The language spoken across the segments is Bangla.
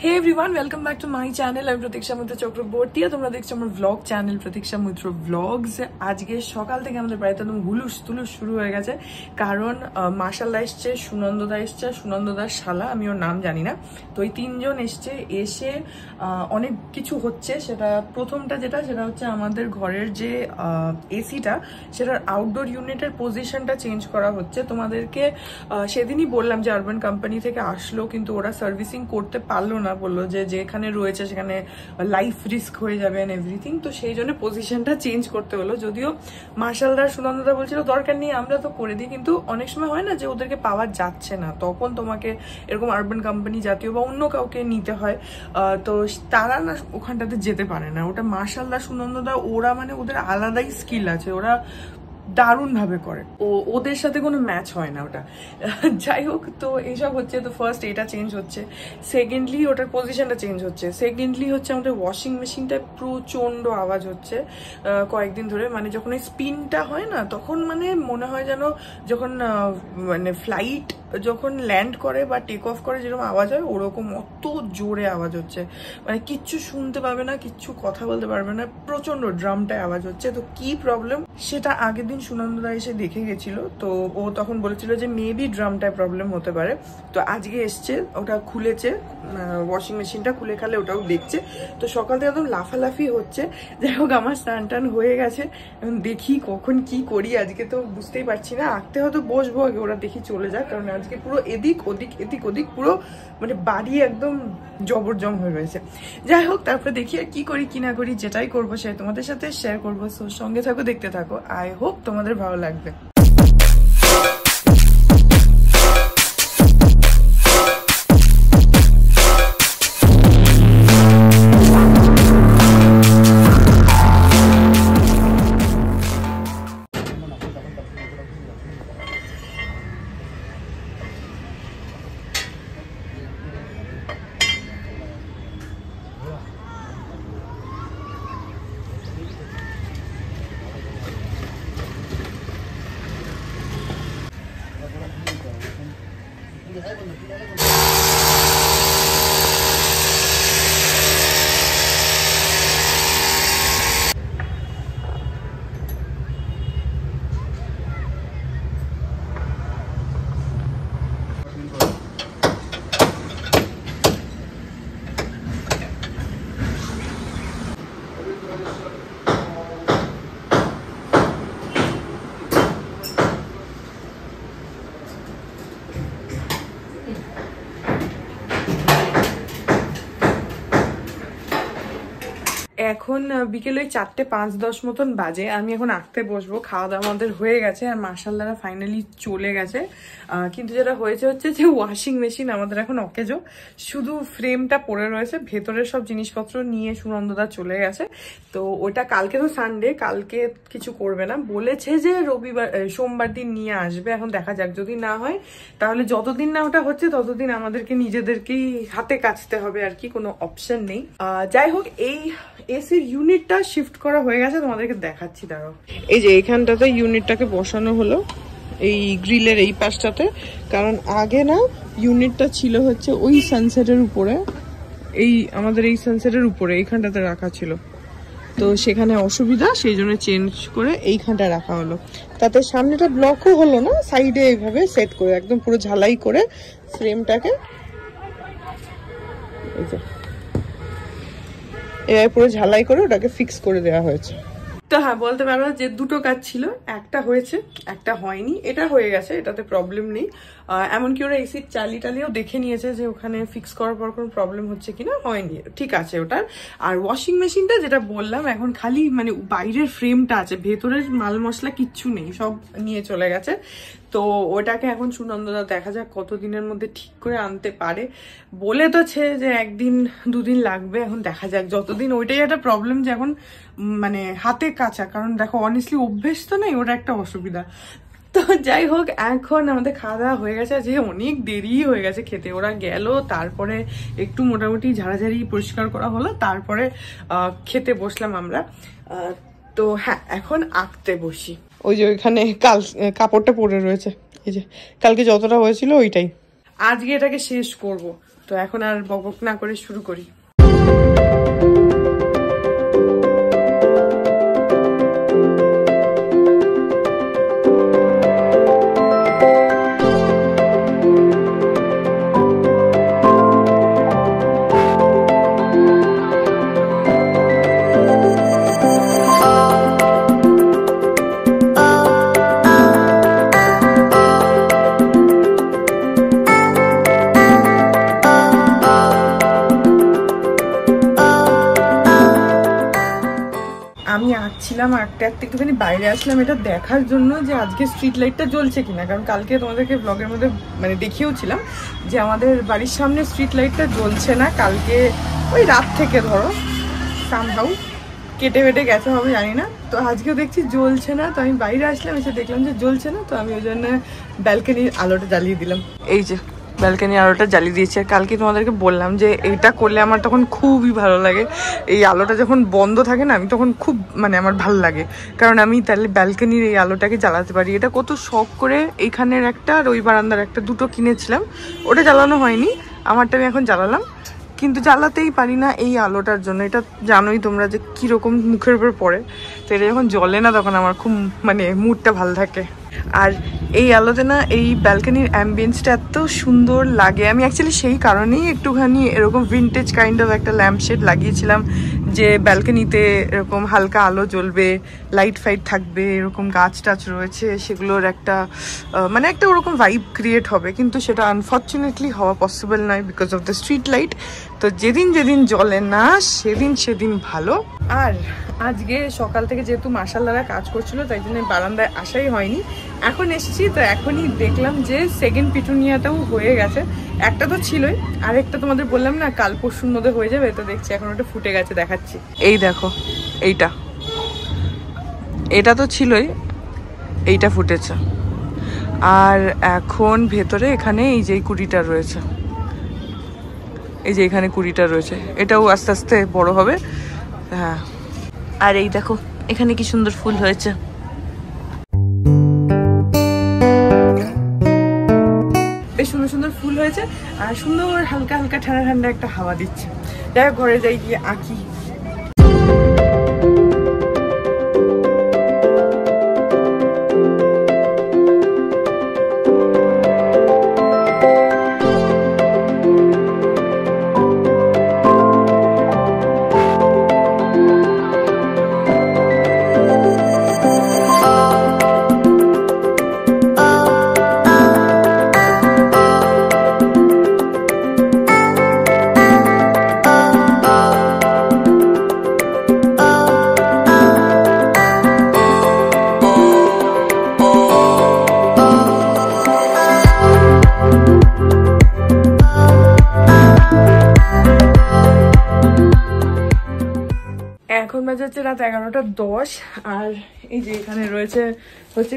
Hey everyone, welcome back to my channel. I'm Pratiksha Mitra Chakraborty. তোমরা দেখছো আমার vlog channel Pratiksha Mitra Vlogs. আজকে সকাল থেকে আমাদের বাড়িতে একদম হুলুস তুলুস শুরু হয়ে গেছে, কারণ মাশাআল্লাহ এসছে, সুনন্দদা এসছে, সুনন্দদার শালা, আমি ওর নাম জানি না। তো এই তিনজন এসছে, এসে অনেক কিছু হচ্ছে। সেটা প্রথমটা সেটা হচ্ছে আমাদের ঘরের যে এসিটা, সেটার আউটডোর ইউনিটের পজিশনটা চেঞ্জ করা হচ্ছে। তোমাদেরকে সেদিনই বললাম যে আরবান কোম্পানি থেকে আসলো, কিন্তু ওরা সার্ভিসিং করতে পারলো না, বললো যে যেখানে রয়েছে সেখানে লাইফ রিস্ক হয়ে যাবে এন্ড এভরিথিং। তো সেই জন্য পজিশনটা চেঞ্জ করতে হলো। যদিও মাশাআল্লাহ সুনন্দদা বলছিল দরকার নেই, আমরা তো করে দিই, কিন্তু অনেক সময় হয় না যে ওদেরকে পাওয়া যাচ্ছে না, তখন তোমাকে এরকম আরবান কোম্পানি জাতীয় বা অন্য কাউকে নিতে হয়। তো তারা না ওখানটাতে যেতে পারে না। ওটা মাশাআল্লাহ সুনন্দদা, ওরা মানে ওদের আলাদাই স্কিল আছে, ওরা দারুণ ভাবে করে, ওদের সাথে কোনো ম্যাচ হয় না ওটা। যাই হোক, তো এইসব হচ্ছে। তো ফার্স্ট এটা চেঞ্জ হচ্ছে, সেকেন্ডলি ওটার পজিশনটা চেঞ্জ হচ্ছে, সেকেন্ডলি হচ্ছে আমাদের ওয়াশিং মেশিনটায় প্রচন্ড আওয়াজ হচ্ছে কয়েকদিন ধরে। মানে যখন এই স্পিনটা হয় না, তখন মানে মনে হয় যেন যখন মানে ফ্লাইট যখন ল্যান্ড করে বা টেক অফ করে যেরকম আওয়াজ হয়, ওরকম অত জোরে আওয়াজ হচ্ছে। মানে কিচ্ছু শুনতে পাবে না, কিচ্ছু কথা বলতে পারবে না, প্রচন্ড ড্রামটায় আওয়াজ হচ্ছে। তো কি প্রবলেম সেটা আগের দিন সুনন্দদা এসে দেখে গেছিল। তো ও তখন বলেছিল যে মেবি ড্রামটায় প্রবলেম হতে পারে। তো আজকে এসছে, ওটা খুলেছে, ওয়াশিং মেশিনটা খুলে খালে ওটাও দেখছে। তো সকাল থেকে একদম লাফালাফি হচ্ছে। যাই হোক, আমার স্নান টান হয়ে গেছে, এখন দেখি কখন কি করি। আজকে তো বুঝতেই পারছি না, আঁকতে হয়তো বসবো, আগে ওরা দেখি চলে যাক, কারণ আজকে পুরো এদিক ওদিক এদিক ওদিক পুরো মানে বাড়ি একদম জবরজং হয়ে রয়েছে। যাই হোক, তারপরে দেখি আর কি করি কি না করি, যেটাই করবো সে তোমাদের সাথে শেয়ার করবো। সো সঙ্গে থাকো, দেখতে থাকো, আই হোপ তোমাদের ভালো লাগবে। এখন বিকেলে 4:05 মতন বাজে। আমি এখন আঁকতে বসবো, খাওয়া দাওয়া আমাদের হয়ে গেছে, আর মাশাআল্লাহ ফাইনালি চলে গেছে। কিন্তু যেটা হয়েছে হচ্ছে যে ওয়াশিং মেশিন আমাদের এখন অকেজো, শুধু ফ্রেমটা পড়ে রয়েছে, ভেতরের সব জিনিসপত্র নিয়ে সুনন্দদা চলে গেছে। তো ওটা কালকে তো সানডে, কালকে কিছু করবে না, বলেছে যে সোমবার দিন নিয়ে আসবে। এখন দেখা যাক, যদি না হয় তাহলে যতদিন না ওটা হচ্ছে ততদিন আমাদেরকে নিজেদেরকেই হাতে কাচতে হবে, আর কি, কোনো অপশন নেই। যাই হোক, এই এসির ইউনিটটা শিফট করা হয়ে গেছে, তোমাদেরকে দেখাচ্ছি, দাঁড়াও। এই যে এখানটাতে ইউনিটটাকে বসানো হলো, এই গ্রিলের এই পাশটাতে, কারণ আগে না ইউনিটটা ছিল হচ্ছে ওই সানসেটের উপরে, এই আমাদের এই সানসেটের উপরে এইখানটাতে রাখা ছিল। তো সেখানে অসুবিধা, সেই জন্য চেঞ্জ করে এইখানটা রাখা হলো। তাতে সামনেটা ব্লকও হলো না, সাইডে এইভাবে সেট করে একদম পুরো ঝালাই করে ফ্রেমটাকে এভাবে পুরো ঝালাই করে ওটাকে ফিক্স করে দেওয়া হয়েছে। তো হ্যাঁ, বলতে পারো যে দুটো কাজ ছিল, একটা হয়েছে একটা হয়নি। এটা হয়ে গেছে, এটাতে প্রবলেম নেই। এমনকি ওরা এসির টালিও দেখে নিয়েছে যে ওখানে ফিক্স করার পর কোনো প্রবলেম হচ্ছে কিনা, হয়নি, ঠিক আছে ওটার। আর ওয়াশিং মেশিনটা যেটা বললাম, এখন খালি মানে বাইরের ফ্রেমটা আছে, ভেতরের মাল মশলা কিচ্ছু নেই, সব নিয়ে চলে গেছে। তো ওটাকে এখন সুনন্দদা দেখা যাক কতদিনের মধ্যে ঠিক করে আনতে পারে। বলে তোছে যে 1-2 দিন লাগবে, এখন দেখা যাক। যতদিন, ওইটাই একটা প্রবলেম যে এখন মানে হাতে কাঁচা, কারণ দেখো অনেস্টলি অভ্যেস তো নেই, ওটা একটা অসুবিধা। তো যাই হোক, এখন আমাদের খাওয়া দাওয়া হয়ে গেছে, যে অনেক দেরি হয়ে গেছে খেতে। ওরা গেল, তারপরে একটু মোটামুটি ঝাড়াঝাড়ি পরিষ্কার করা হলো, তারপরে খেতে বসলাম আমরা। তো হ্যাঁ, এখন আঁকতে বসি। ওই যে ওইখানে কাপড়টা পরে রয়েছে, এই যে কালকে যতটা হয়েছিল ওইটাই, আজকে এটাকে শেষ করব। তো এখন আর বকবক না করে শুরু করি। আমি আসছিলাম একটুখানি বাইরে আসলাম এটা দেখার জন্য যে আজকে স্ট্রিট লাইটটা জ্বলছে কিনা, কারণ কালকে তোমাদেরকে ব্লগের মধ্যে মানে দেখিয়েওছিলাম যে আমাদের বাড়ির সামনে স্ট্রিট লাইটটা জ্বলছে না। কালকে ওই রাত থেকে ধরো সামহাউ কেটে বেটে গেছে হবে জানি না, তো আজকেও দেখছি জ্বলছে না। তো আমি বাইরে আসলাম, এসে দেখলাম যে জ্বলছে না, তো আমি ওই জন্য ব্যালকনির আলোটা জ্বালিয়ে দিলাম। এই যে ব্যালকনি আলোটা জ্বালিয়ে দিয়েছি। আর কালকে তোমাদেরকে বললাম যে এইটা করলে আমার তখন খুবই ভালো লাগে। এই আলোটা যখন বন্ধ থাকে না, আমি তখন খুব মানে আমার ভালো লাগে, কারণ আমি তাহলে ব্যালকনির এই আলোটাকে জ্বালাতে পারি। এটা কত শখ করে এইখানের একটা আর ওই বারান্দার একটা দুটো কিনেছিলাম, ওটা জ্বালানো হয়নি, আমারটা আমি এখন জ্বালালাম, কিন্তু জ্বালাতেই পারি না এই আলোটার জন্য। এটা জানোই তোমরা যে কীরকম মুখের উপর পড়ে, তো এটা যখন জ্বলে না তখন আমার খুব মানে মুডটা ভালো থাকে। আর এই আলোতে না এই ব্যালকনির অ্যাম্বিয়েন্সটা এত সুন্দর লাগে। আমি অ্যাকচুয়ালি সেই কারণেই একটুখানি এরকম ভিনটেজ কাইন্ড অফ একটা ল্যাম্পশেড লাগিয়েছিলাম, যে ব্যালকনিতে এরকম হালকা আলো জ্বলবে, লাইট ফাইট থাকবে, এরকম গাছ টাছ রয়েছে, সেগুলোর একটা মানে একটা ওরকম ভাইব ক্রিয়েট হবে। কিন্তু সেটা আনফর্চুনেটলি হওয়া পসিবল নয় because of the street light. তো যেদিন যেদিন জ্বলে না সেদিন ভালো। আর আজকে সকাল থেকে যেহেতু মাশাআল্লাহরা কাজ করছিল, তাই জন্য বারান্দায় আসাই হয়নি। এখন এসেছি, তো এখনই দেখলাম যে সেকেন্ড পিটুনিয়াটাও হয়ে গেছে। একটা তো ছিলই, আরেকটা তোমাদের বললাম না কাল পরশুর মধ্যে হয়ে যাবে, তো দেখছি এখন ওটা ফুটে গেছে, দেখাচ্ছি। এই দেখো এটা তো ছিলই, এইটা ফুটেছে। আর এখন ভেতরে এখানে এই যে কুড়িটা রয়েছে, এই যে এখানে কুড়িটা রয়েছে, এটাও আস্তে আস্তে বড় হবে। হ্যাঁ, আর এই দেখো এখানে কি সুন্দর ফুল হয়েছে। বেশ সুন্দর সুন্দর ফুল হয়েছে, আর সুন্দর হালকা হালকা ঠান্ডা ঠান্ডা একটা হাওয়া দিচ্ছে। যাই হোক, ঘরে যাই গিয়ে আঁকি। এখন বাজে হচ্ছে রাত 11:10। আর এই যে এখানে রয়েছে হচ্ছে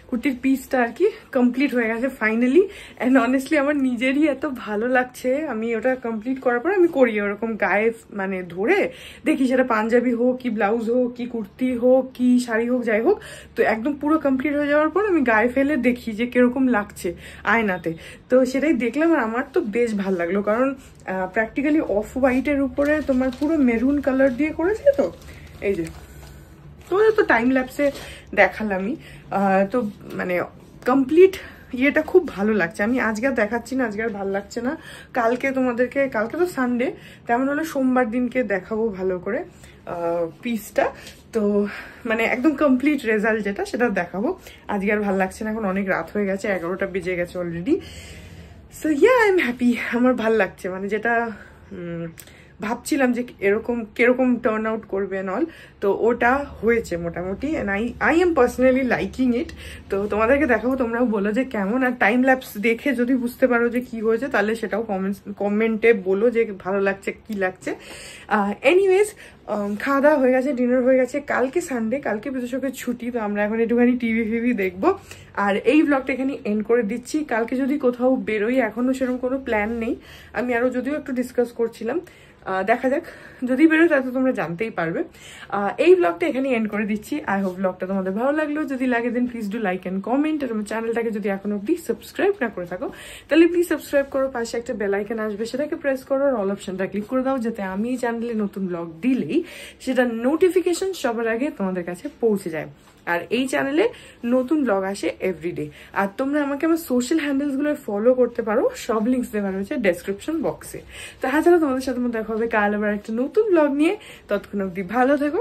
কুর্তির পিসটা আর কি কমপ্লিট হয়ে গেছে ফাইনালি। অ্যান্ড অনেস্টলি আমার নিজেরই এত ভালো লাগছে। আমি ওটা কমপ্লিট করার পর আমি করি ওরকম গায়ে মানে ধরে দেখি, সেটা পাঞ্জাবি হোক কি ব্লাউজ হোক কি কুর্তি হোক কি শাড়ি হোক যাই হোক, তো একদম পুরো কমপ্লিট হয়ে যাওয়ার পর আমি গায়ে ফেলে দেখি যে কিরকম লাগছে আয়নাতে। তো সেটাই দেখলাম, আর আমার তো বেশ ভালো লাগলো, কারণ প্র্যাকটিক্যালি অফ হোয়াইটের উপরে তোমার পুরো মেরুন কালার দিয়ে করেছে। তো এই যে তোমাদের তো টাইম ল্যাপসে দেখালামই, তো মানে কমপ্লিট ইয়েটা খুব ভালো লাগছে। আমি আজকে আর দেখাচ্ছি না, আজকে আর ভালো লাগছে না। কালকে তো সানডে, তেমন হলে সোমবার দিনকে দেখাবো ভালো করে পিসটা। তো মানে একদম কমপ্লিট রেজাল্ট যেটা সেটা দেখাবো। আজকে আর ভালো লাগছে না, এখন অনেক রাত হয়ে গেছে, 11টা বেজে গেছে already. So yeah, I am happy, আমার ভাল লাগছে। মানে যেটা ভাবছিলাম যে কিরকম টার্ন আউট করবে নল, তো ওটা হয়েছে মোটামুটি। And I am personally liking ইট। তো তোমাদেরকে দেখাবো, তোমরাও বলো যে কেমন। আর টাইম ল্যাপস দেখে যদি বুঝতে পারো যে কি হয়েছে, তাহলে সেটাও কমেন্টে বলো যে ভালো লাগছে কি লাগছে। এনিওয়েজ, খাওয়া দাওয়া হয়ে গেছে, ডিনার হয়ে গেছে। কালকে সানডে, কালকে বিদেশকে ছুটি, তো আমরা এখন একটুখানি টিভি ফিভি দেখবো। আর এই ব্লগটা এখানে এন্ড করে দিচ্ছি। কালকে যদি কোথাও বেরোই, এখনো সেরকম কোনো প্ল্যান নেই, আমি আরো যদিও একটু ডিসকাস করছিলাম, দেখা যাক, যদি বেরোয় তাতে তোমরা জানতেই পারবে। এই ব্লগটা এখানে এন্ড করে দিচ্ছি। আই হোপ ব্লগটা তোমাদের ভালো লাগলো। যদি লাগে দেন please do like and comment. আর আমার চ্যানেলটাকে যদি এখনো প্লিজ সাবস্ক্রাইব না করে থাকো তাহলে প্লিজ সাবস্ক্রাইব করো, পাশে একটা বেল আইকন আসবে সেটাকে প্রেস করো, আর অল অপশনটা ক্লিক করে দাও, যাতে আমি এই চ্যানেলে নতুন ব্লগ দিলেই সেটা নোটিফিকেশন সবার আগে তোমাদের কাছে পৌঁছে যায়। আর এই চ্যানেলে নতুন ব্লগ আসে এভরিডে। আর তোমরা আমাকে আমার সোশ্যাল হ্যান্ডেলসগুলো ফলো করতে পারো, সব লিঙ্কস দেওয়া রয়েছে ডেসক্রিপশন বক্সে। তো হ্যাঁ, চলো তোমাদের সাথে দেখা হবে কাল আবার একটা নতুন ব্লগ নিয়ে। ততক্ষণ অব্দি ভালো থেকো।